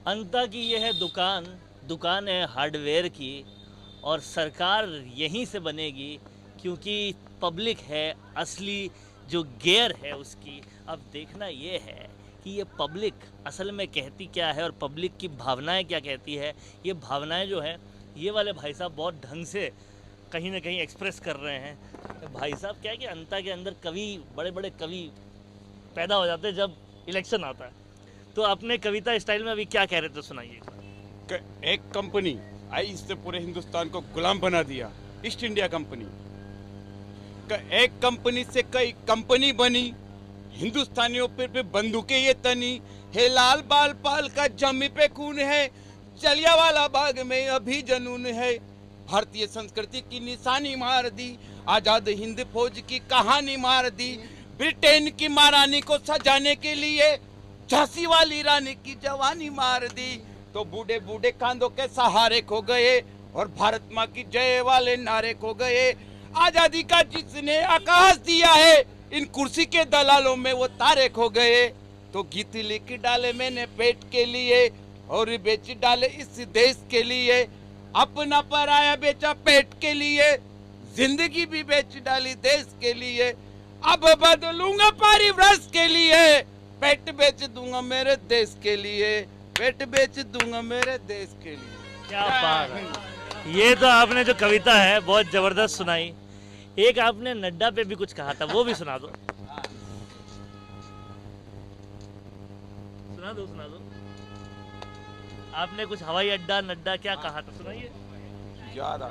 अंता की ये है दुकान, दुकान है हार्डवेयर की, और सरकार यहीं से बनेगी क्योंकि पब्लिक है असली जो गेयर है उसकी। अब देखना ये है कि ये पब्लिक असल में कहती क्या है और पब्लिक की भावनाएं क्या कहती है। ये भावनाएं जो हैं ये वाले भाई साहब बहुत ढंग से कहीं ना कहीं एक्सप्रेस कर रहे हैं। भाई साहब क्या है कि अंता के अंदर कवि, बड़े बड़े कवि पैदा हो जाते हैं जब इलेक्शन आता है। तो अपने कविता स्टाइल में अभी क्या कह रहे थे, सुनाइए। एक कंपनी आई, इससे पूरे हिंदुस्तान को गुलाम बना दिया, ईस्ट इंडिया कंपनी। एक कंपनी से कई कंपनी बनी, हिंदुस्तानियों पे बंदूकें ये तनी है, लाल बाल पाल का जमी पे खून है, जलियांवाला बाग में अभी जनून है, भारतीय संस्कृति की निशानी मार दी, आजाद हिंद फौज की कहानी मार दी, ब्रिटेन की महारानी को सजाने के लिए झांसी वाली रानी की जवानी मार दी, तो बूढ़े बूढ़े कांधों के सहारे खो गए और भारत माँ की जय वाले नारे खो गए। आजादी का जिसने आकाश दिया है, इन कुर्सी के दलालों में वो तारे खो गए, तो गीत लिख डाले मैंने पेट के लिए और बेच डाले इस देश के लिए, अपना पराया बेचा पेट के लिए, जिंदगी भी बेच डाली देश के लिए, अब बदलूंगा परिव्रस के लिए, पेट बेच दूंगा मेरे देश के लिए, पेट बेच दूंगा मेरे देश के लिए। क्या बात है। ये तो आपने जो कविता है बहुत जबरदस्त सुनाई। एक आपने नड्डा पे भी कुछ कहा था, वो भी सुना दो। सुना दो, सुना दो। आपने कुछ हवाई अड्डा नड्डा क्या कहा था, सुनाइए। याद आ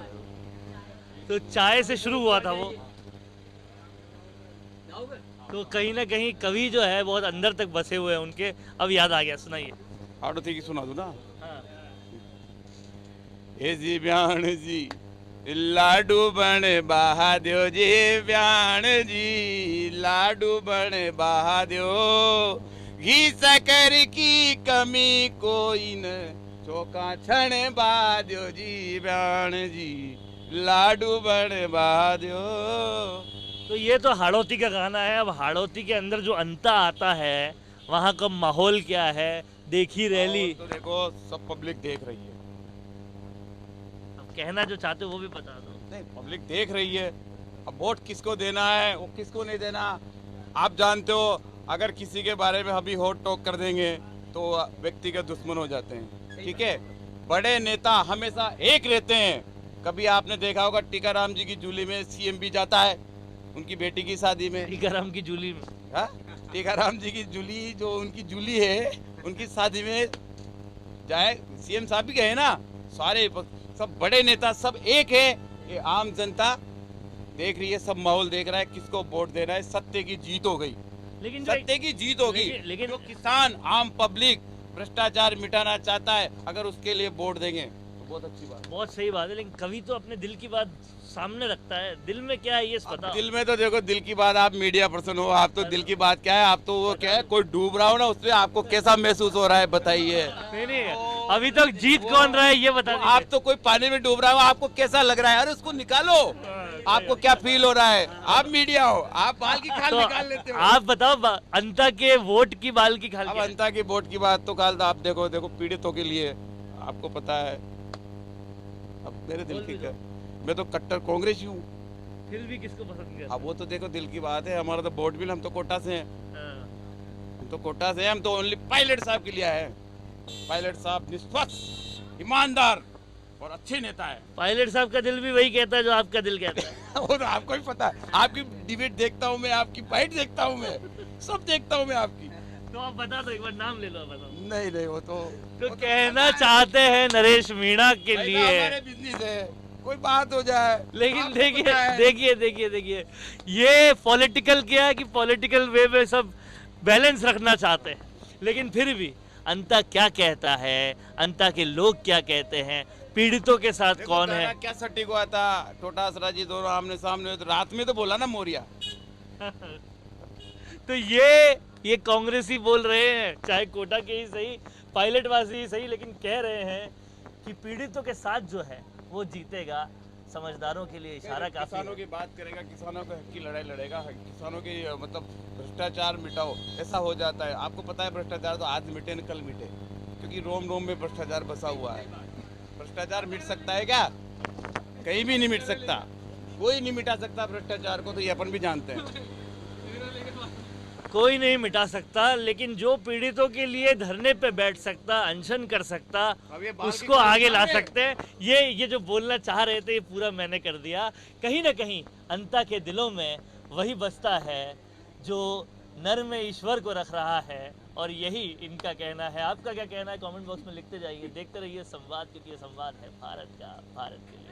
तो चाय से शुरू हुआ था वो, तो कहीं ना कहीं कवि जो है बहुत अंदर तक बसे हुए हैं उनके। अब याद आ गया, सुनाइए। आड़ो थी कि सुना दूं ना। हाँ। ए जी ब्याण जी लाडू बन बहाद्यो जी, ब्याण जी लाडू बन बहाद्यो, घी शक्कर की कमी कोई न, चौका छण बाद्यो जी, ब्याण जी लाडू बन बहाद्यो। तो ये तो हाड़ौती का गाना है। अब हाड़ौती के अंदर जो अंता आता है वहाँ का माहौल क्या है, देखी रैली। तो देखो सब पब्लिक देख रही है। अब कहना जो चाहते हो वो भी बता दो। नहीं, पब्लिक देख रही है। अब वोट किसको देना है वो किसको नहीं देना आप जानते हो। अगर किसी के बारे में अभी होट टॉक कर देंगे तो व्यक्तिगत दुश्मन हो जाते हैं, ठीक है। बड़े नेता हमेशा एक रहते हैं। कभी आपने देखा होगा टीकाराम जी की जूली में सीएम भी जाता है उनकी बेटी की शादी में। टीकाराम की जूली में, हाँ, टीकाराम जी की जूली, जो उनकी जूली है, उनकी शादी में जाए सीएम साहब भी गए ना। सारे सब बड़े नेता सब एक है। ये आम जनता देख रही है, सब माहौल देख रहा है, किसको वोट देना है। सत्य की जीत हो गई, लेकिन सत्य की जीत होगी। लेकिन जो किसान आम पब्लिक भ्रष्टाचार मिटाना चाहता है, अगर उसके लिए वोट देंगे तो बहुत अच्छी बात। बहुत सही बात है। लेकिन कवि तो अपने दिल की बात सामने रखता है। दिल में क्या है ये बताओ। दिल में तो देखो, दिल की बात, आप मीडिया पर्सन हो, आप तो दिल की बात क्या है, आप तो वो क्या है, कोई डूब रहा हो ना उसमें आपको कैसा महसूस हो रहा है बताइए। नहीं नहीं, अभी तक जीत कौन रहा है ये बता दीजिए। आप तो कोई पानी में डूब रहा हो, आपको कैसा लग रहा है, अरे उसको निकालो, आपको क्या फील हो रहा है। आप मीडिया हो, आप बाल की खाल निकाल लेते हो। आप बताओ अंता के वोट की बाल की खाल। अब अंता की वोट की बात तो काल आप देखो देखो पीड़ितों के लिए, आपको पता है। अब मेरे दिल की क्या, मैं तो कट्टर कांग्रेसी हूँ। फिर भी किसको पसंद करते? अब वो तो देखो दिल की बात है। हमारा तो वोट भी, हम तो कोटा से हैं, हम तो कोटा से हैं। हम तो ओनली पायलट साहब के लिए आए हैं। पायलट साहब निष्पक्ष, ईमानदार और अच्छे नेता है। पायलट साहब का दिल भी वही कहता है जो आपका दिल कहता है। वो तो आपको ही पता है। आपकी डिबेट देखता हूँ मैं, आपकी फाइट देखता हूँ मैं, सब देखता हूँ मैं आपकी। तो आप बता दो, एक बार नाम ले लो, बताओ। नहीं नहीं, वो तो कहना चाहते हैं नरेश मीणा के भाई लिए। हमारे बिजनेस है, कोई बात हो जाए। लेकिन आपको देखिए पता है। देखिए देखिए देखिए, ये पॉलिटिकल क्या है कि पॉलिटिकल वे में सब बैलेंस रखना चाहते हैं। लेकिन फिर भी अंता क्या कहता है, अंता के लोग क्या कहते हैं, पीड़ितों के साथ देखो कौन गाना है। क्या सटीक हुआ था, छोटा असरा जी दोनों आमने सामने, तो रात में तो बोला ना मोरिया। तो ये कांग्रेसी बोल रहे हैं, चाहे कोटा के ही सही, पायलट वासी ही सही, लेकिन कह रहे हैं कि पीड़ितों के साथ जो है वो जीतेगा। समझदारों के लिए इशारा काफी किसानों की बात करेगा, किसानों के हक की लड़ाई लड़ेगा, किसानों की मतलब भ्रष्टाचार मिटाओ, ऐसा हो जाता है। आपको पता है भ्रष्टाचार तो आज मिटे न कल मिटे। क्योंकि रोम रोम में भ्रष्टाचार बसा हुआ है। भ्रष्टाचार मिट सकता है क्या? कहीं भी नहीं मिट सकता, कोई नहीं मिटा सकता भ्रष्टाचार को, तो ये अपन भी जानते हैं। कोई नहीं मिटा सकता, लेकिन जो पीड़ितों के लिए धरने पे बैठ सकता, अनशन कर सकता, अब ये बाल की उसको कौन आगे ला दिखाएंगे? सकते हैं। ये जो बोलना चाह रहे थे ये पूरा मैंने कर दिया। कहीं ना कहीं अंता के दिलों में वही बसता है जो नर में ईश्वर को रख रहा है, और यही इनका कहना है। आपका क्या कहना है कमेंट बॉक्स में लिखते जाइए। देखते रहिए संवाद, क्योंकि ये संवाद है भारत का, भारत के लिए।